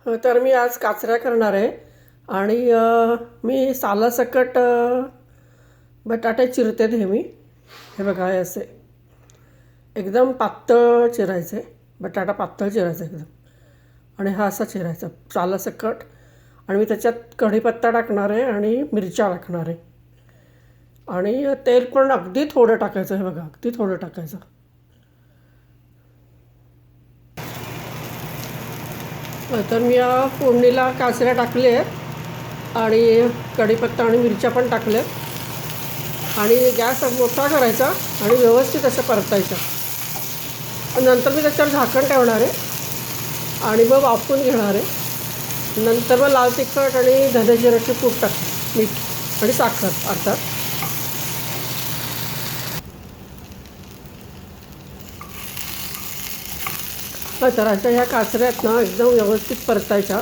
तर मी आज काचऱ्या करणार आहे आणि मी सालासकट बटाटे चिरते नेहमी. हे बघा, हे असे एकदम पातळ चिरायचे, बटाटा पातळ चिरायचा एकदम, आणि हा असा चिरायचा सालासकट. आणि मी त्याच्यात कढीपत्ता टाकणार आहे आणि मिरच्या टाकणार आहे, आणि तेल पण अगदी थोडं टाकायचं. हे बघा, अगदी थोडं टाकायचं. तर मी या फोडणीला काचऱ्या टाकले आहेत आणि कढीपत्ता आणि मिरच्या पण टाकल्या, आणि गॅस मोठा करायचा आणि व्यवस्थित असं परतायचं. नंतर मी त्याच्यावर झाकण ठेवणार आहे आणि मग वाफवून घेणार आहे. नंतर मग लाल तिखट आणि धने जिऱ्याचे पूड टाक, मीठ आणि साखर अर्थात. तर अशा ह्या काचऱ्या आहेत ना, एकदम व्यवस्थित परतायच्या.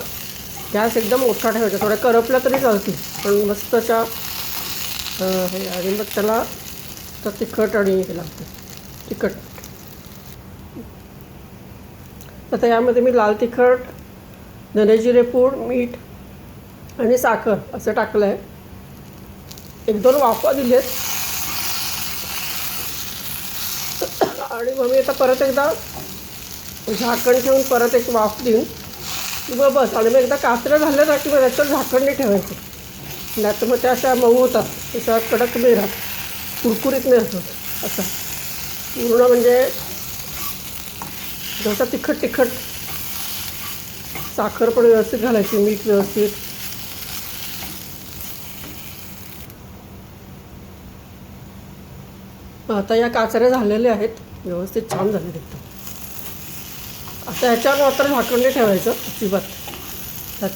गॅस एकदम मोठा ठेवायचा, थोड्या करपल्या तरी चालतील, पण मस्त अशा हे. आणि मग त्याला तर तिखट आणि हे लागते, तिखट. आता यामध्ये मी लाल तिखट, धने जिरे पूड, मीठ आणि साखर असं टाकलं आहे. 1-2 वाफा दिली आहेत. आणि मग मी आता परत एकदा झाकण ठेवून परत एक वाफ देऊन मग बस. आणि मग एकदा काचऱ्या झाल्या ना की मग त्याच्यावर झाकण नाही ठेवायचं, नाही तर मग त्या अशा मऊ होतात, तशा कडक नाही राहत, कुरकुरीत नाही असत. असं पूर्ण म्हणजे जसं तिखट साखर पण व्यवस्थित घालायची, मीठ व्यवस्थित. आता या काचऱ्या झालेल्या आहेत, व्यवस्थित छान झाले एकदम. आता ह्याच्यावर मात्र झाकण नाही ठेवायचं अजिबात,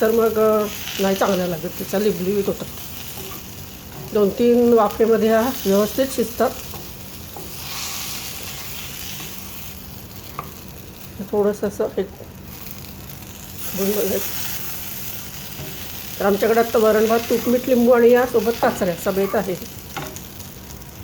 तर मग नाही चांगल्या लागत, त्याच्या लिबलिबीत होतात. 2-3 वाफेमध्ये ह्या व्यवस्थित शिजतात. थोडंसं असं हे बघायचं. तर आमच्याकडे आता वरण भात, तूप, मीठ, लिंबू आणि यासोबत काचऱ्या समेत आहे.